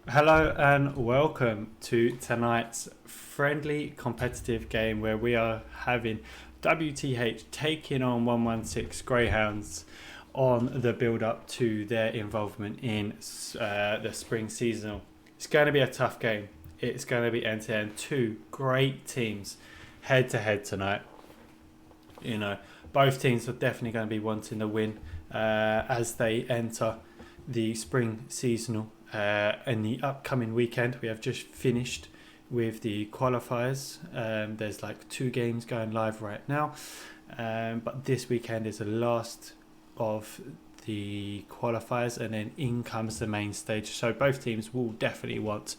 Hello and welcome to tonight's friendly competitive game where we are having WTH taking on 116 Greyhounds on the build up to their involvement in the spring seasonal. It's going to be a tough game. It's going to be end to end. Two great teams head to head tonight. You know, both teams are definitely going to be wanting to win as they enter the spring seasonal. In the upcoming weekend, we have just finished with the qualifiers. There's like 2 games going live right now, but this weekend is the last of the qualifiers, and then in comes the main stage. So both teams will definitely want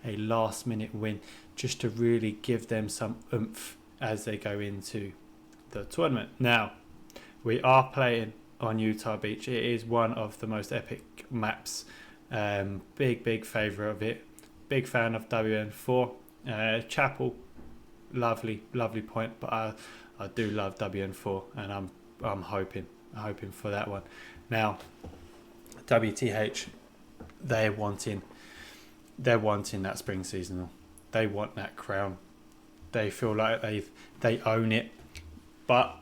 a last minute win just to really give them some oomph as they go into the tournament. Now, we are playing on Utah Beach. It is one of the most epic maps. Big favourite of it. Big fan of WN4. Chapel, lovely point, but I do love WN4, and I'm hoping for that one. Now, WTH, they're wanting that spring seasonal. They want that crown. They feel like they own it. But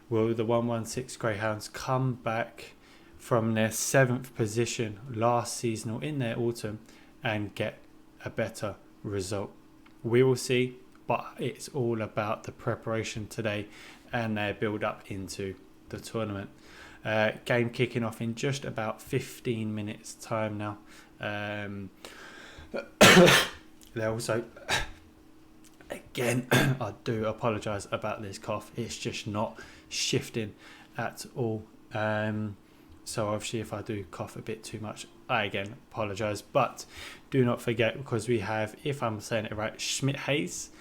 will the 116 Greyhounds come back from their 7th position last seasonal in their autumn and get a better result? We will see, but it's all about the preparation today and their build up into the tournament. Game kicking off in just about 15 minutes time now. They're also, again, I do apologise about this cough. It's just not shifting at all. So obviously if I do cough a bit too much, I again apologise. But do not forget, because we have, if I'm saying it right, Schmidt Hayes.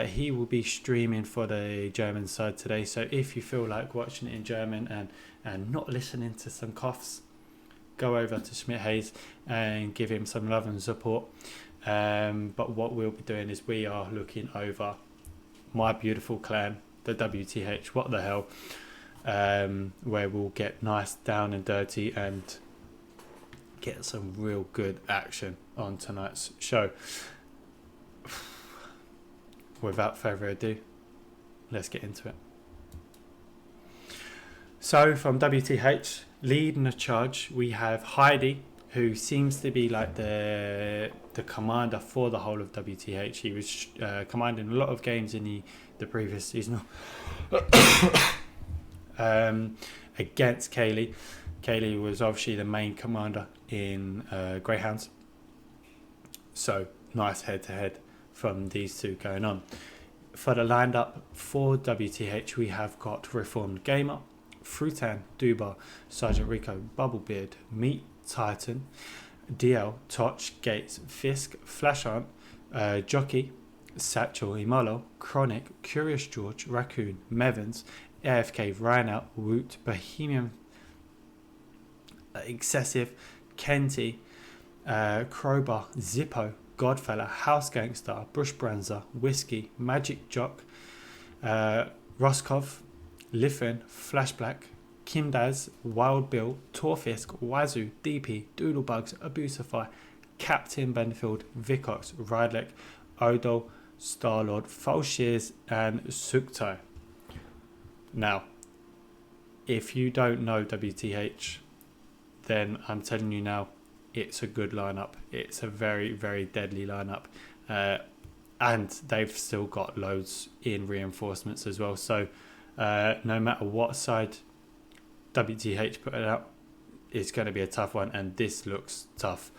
He will be streaming for the German side today. So if you feel like watching it in German and not listening to some coughs, go over to Schmidt Hayes and give him some love and support. But what we'll be doing is we are looking over my beautiful clan, the WTH, what the hell, where we'll get nice down and dirty and get some real good action on tonight's show. Without further ado, let's get into it. So from WTH, leading the charge, we have Heidi, who seems to be like the commander for the whole of WTH. He was commanding a lot of games in the previous season. Against Kaylee. Kaylee was obviously the main commander in Greyhounds. So nice head-to-head from these two going on. For the lineup for WTH, we have got Reformed Gamer, Frutan, Dubar, Sergeant Rico, Bubblebeard, Meat, Titan, DL, Toch, Gates, Fisk, Flash Aunt, Jockey, Satchel, Imolo, Chronic, Curious George, Raccoon, Mevans, AFK, Rhinout, Woot, Bohemian, Excessive, Kenty, Crowbar, Zippo, Godfella, House Gangster, Brush Branza, Whiskey, Magic Jock, Roskov, Liffen, Flash Black, Kimdaz, Wild Bill, Torfisk, Wazoo, DP, Doodlebugs, Abusify, Captain Benfield, Vicox, Rydlek, Odo, Starlord, Falshears, and Suktai. Now, if you don't know WTH, then I'm telling you now, it's a good lineup. It's a very, very deadly lineup. And they've still got loads in reinforcements as well. So no matter what side WTH put it out, is going to be a tough one, and this looks tough.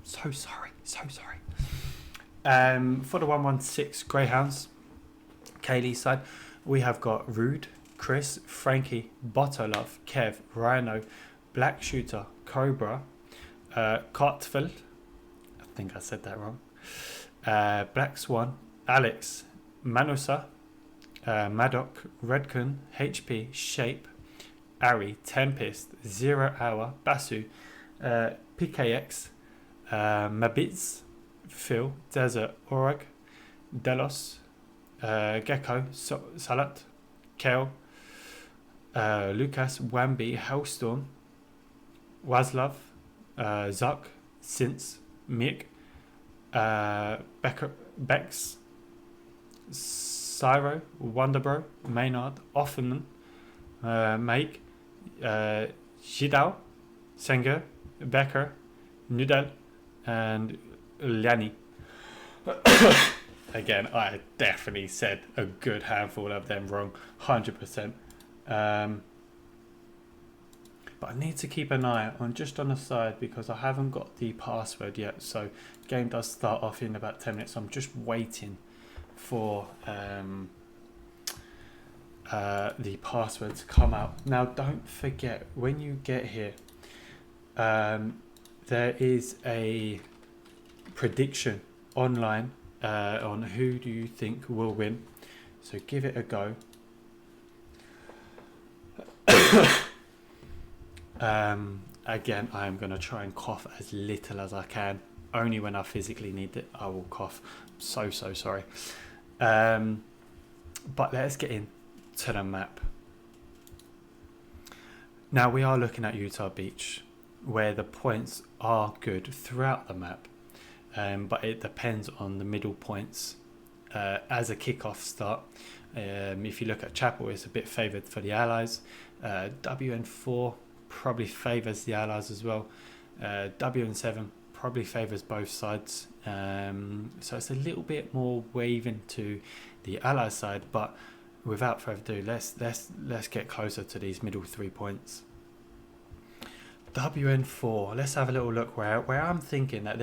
So sorry. For the 116 Greyhounds, Kaylee's side, we have got Rude, Chris, Frankie, Botolov, Kev, Rhino, Black Shooter, Cobra, Cartfeld, I think I said that wrong, Black Swan, Alex, Manusa, Maddock, Redcon, HP, Shape, Ari, Tempest, 0 Hour, Basu, PKX, Mabiz, Phil, Desert, Orag, Delos, Gecko, Salat, Kel, Lucas, Wambi, Hellstorm, Waslav, Zuck, Since, Mick, Bex, Syro, Wonderbro, Maynard, Offerman, Make, Shidao, Senger, Becker, Nudel, and Liani. Again, I definitely said a good handful of them wrong, 100%. But I need to keep an eye on just on the side because I haven't got the password yet. So game does start off in about 10 minutes. I'm just waiting for the password to come out. Now, don't forget, when you get here, there is a prediction online on who do you think will win. So give it a go. Again, I am going to try and cough as little as I can. Only when I physically need it, I will cough. So sorry. But let's get into the map. Now we are looking at Utah Beach, where the points are good throughout the map. But it depends on the middle points as a kickoff start. If you look at Chapel, it's a bit favoured for the Allies. WN4 probably favours the Allies as well. WN7 probably favours both sides. So it's a little bit more waving to the Allies side. But without further ado, let's get closer to these middle 3 points. WN4, let's have a little look where I'm thinking that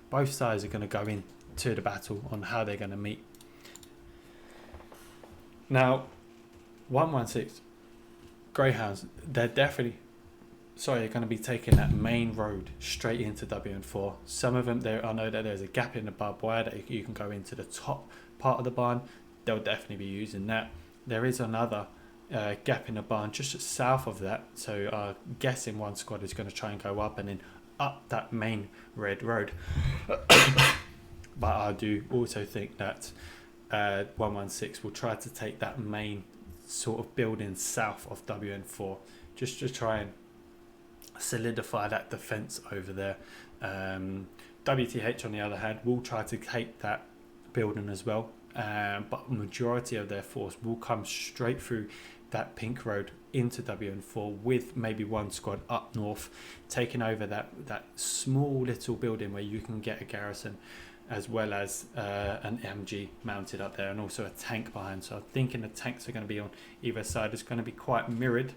both sides are gonna go into the battle on how they're gonna meet. Now, 116 Greyhounds, they're definitely going to be taking that main road straight into WN4. Some of them, I know that there's a gap in the barbed wire that you can go into the top part of the barn. They'll definitely be using that. There is another gap in the barn just south of that, so I'm guessing one squad is going to try and go up and then up that main red road. But I do also think that 116 will try to take that main sort of building south of WN4 just to try and solidify that defense over there. WTH on the other hand will try to take that building as well, but majority of their force will come straight through that pink road into WN4 with maybe one squad up north taking over that small little building where you can get a garrison as well as an MG mounted up there and also a tank behind. So I'm thinking the tanks are going to be on either side. It's going to be quite mirrored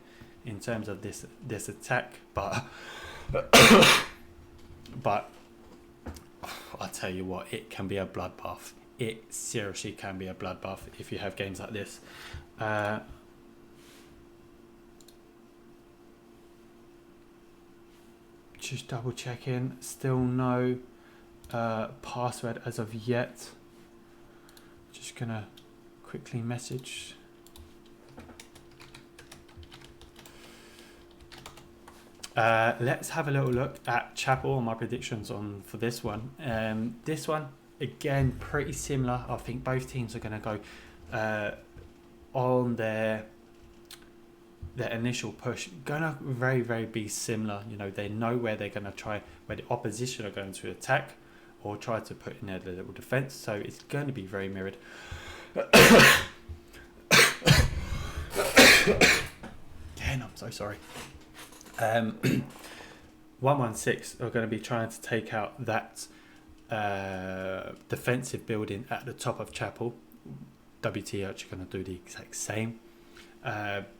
in terms of this attack, but I'll tell you what, it can be a bloodbath. It seriously can be a bloodbath if you have games like this. Just double checking, still no password as of yet. Just gonna quickly message. Let's have a little look at Chapel and my predictions for this one. This one again pretty similar. I think both teams are going to go on their initial push. Gonna very be similar. You know, they know where they're going to try, where the opposition are going to attack or try to put in their little defense. So it's going to be very mirrored. Again, I'm so sorry. 116 are going to be trying to take out that defensive building at the top of Chapel. WTH are going to do the exact same.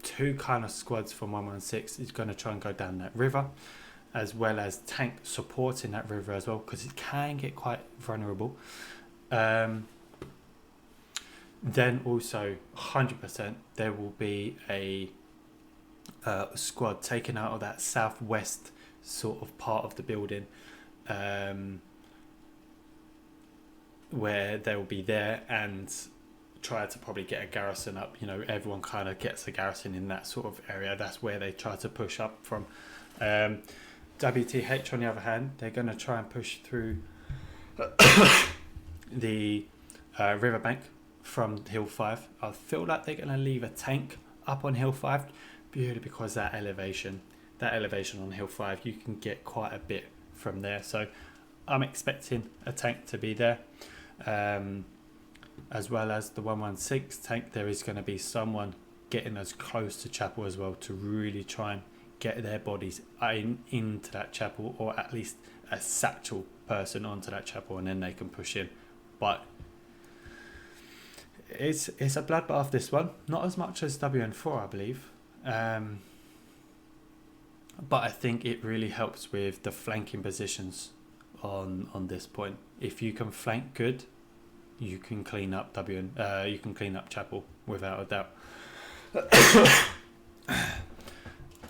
Two kind of squads from 116 is going to try and go down that river, as well as tank supporting that river as well, because it can get quite vulnerable. Then also 100% there will be a squad taken out of that southwest sort of part of the building, where they'll be there and try to probably get a garrison up. You know, everyone kind of gets a garrison in that sort of area. That's where they try to push up from. WTH, on the other hand, they're going to try and push through the riverbank from Hill 5. I feel like they're going to leave a tank up on Hill 5 purely because that elevation on Hill 5, you can get quite a bit from there. So I'm expecting a tank to be there. As well as the 116 tank, there is going to be someone getting as close to chapel as well to really try and get their bodies into that chapel, or at least a satchel person onto that chapel, and then they can push in. But it's a bloodbath, this one. Not as much as WN4, I believe. But I think it really helps with the flanking positions on this point. If you can flank good, you can clean up you can clean up chapel without a doubt.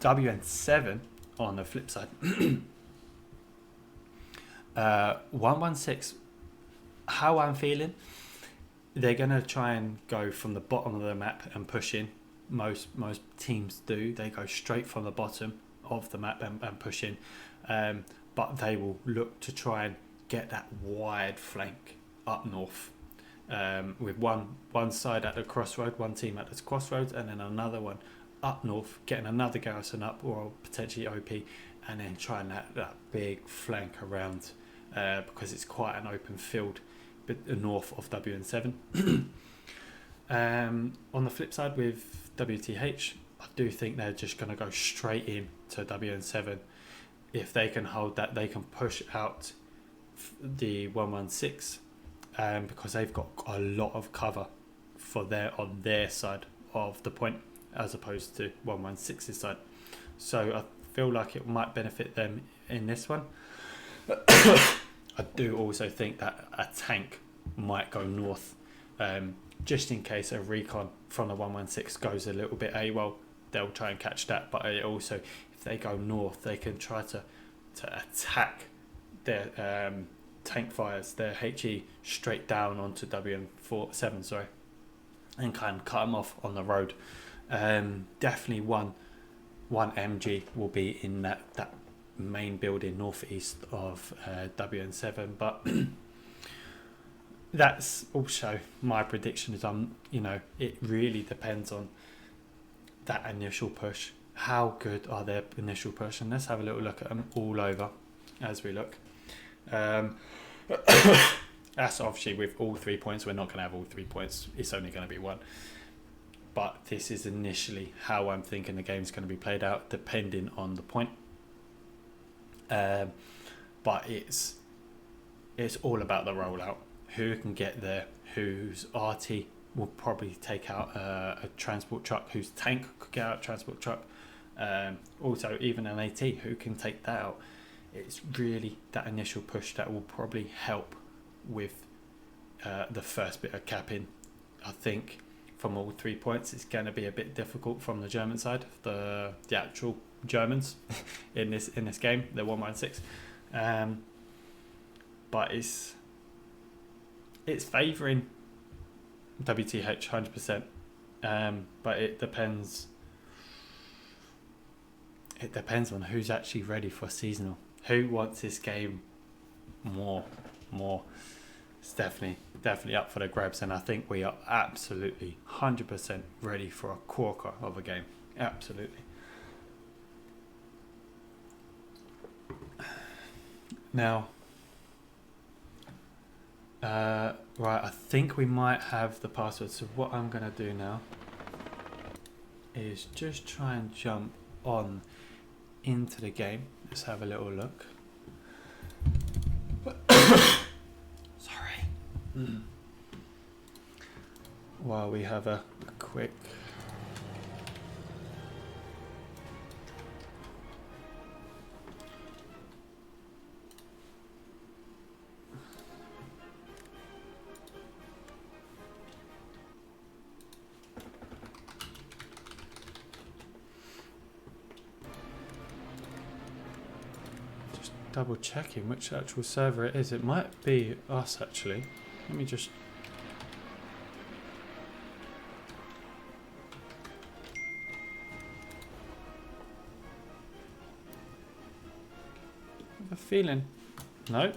WN7 on the flip side. 116, how I'm feeling, they're going to try and go from the bottom of the map and push in. Most teams do. They go straight from the bottom of the map and push in. But they will look to try and get that wide flank up north. With one side at the crossroad, one team at the crossroads, and then another one up north, getting another garrison up, or potentially OP, and then trying that big flank around, because it's quite an open field north of WN7. On the flip side with WTH, I do think they're just going to go straight in to WN7. If they can hold that, they can push out the 116, because they've got a lot of cover on their side of the point, as opposed to 116's side. So I feel like it might benefit them in this one. I do also think that a tank might go north, just in case a recon from the 116 goes a little bit AWOL. They'll try and catch that, but also if they go north, they can try to attack their tank fires, their HE, straight down onto WN7, and kind of cut them off on the road. Definitely one MG will be in that main building northeast of WN7, but that's also my prediction. Is it really depends on that initial push. How good are their initial push? And let's have a little look at them all over as we look. That's obviously with all 3 points. We're not going to have all 3 points. It's only going to be one. But this is initially how I'm thinking the game's going to be played out, depending on the point. But it's all about the rollout. Who can get there? Whose RT will probably take out a transport truck? Whose tank could get out a transport truck? Also, even an AT, who can take that out? It's really that initial push that will probably help with the first bit of capping. I think from all 3 points, it's going to be a bit difficult from the German side, the actual Germans in this game, the 116. But it's favouring WTH 100%. But it depends. It depends on who's actually ready for seasonal. Who wants this game more? It's definitely up for the grabs, and I think we are absolutely 100% ready for a corker of a game. Absolutely. Now, right, I think we might have the password. So what I'm going to do now is just try and jump on into the game. Let's have a little look. Sorry. While we have a quick double checking which actual server it is. It might be us actually. Let me just... I have a feeling. Nope,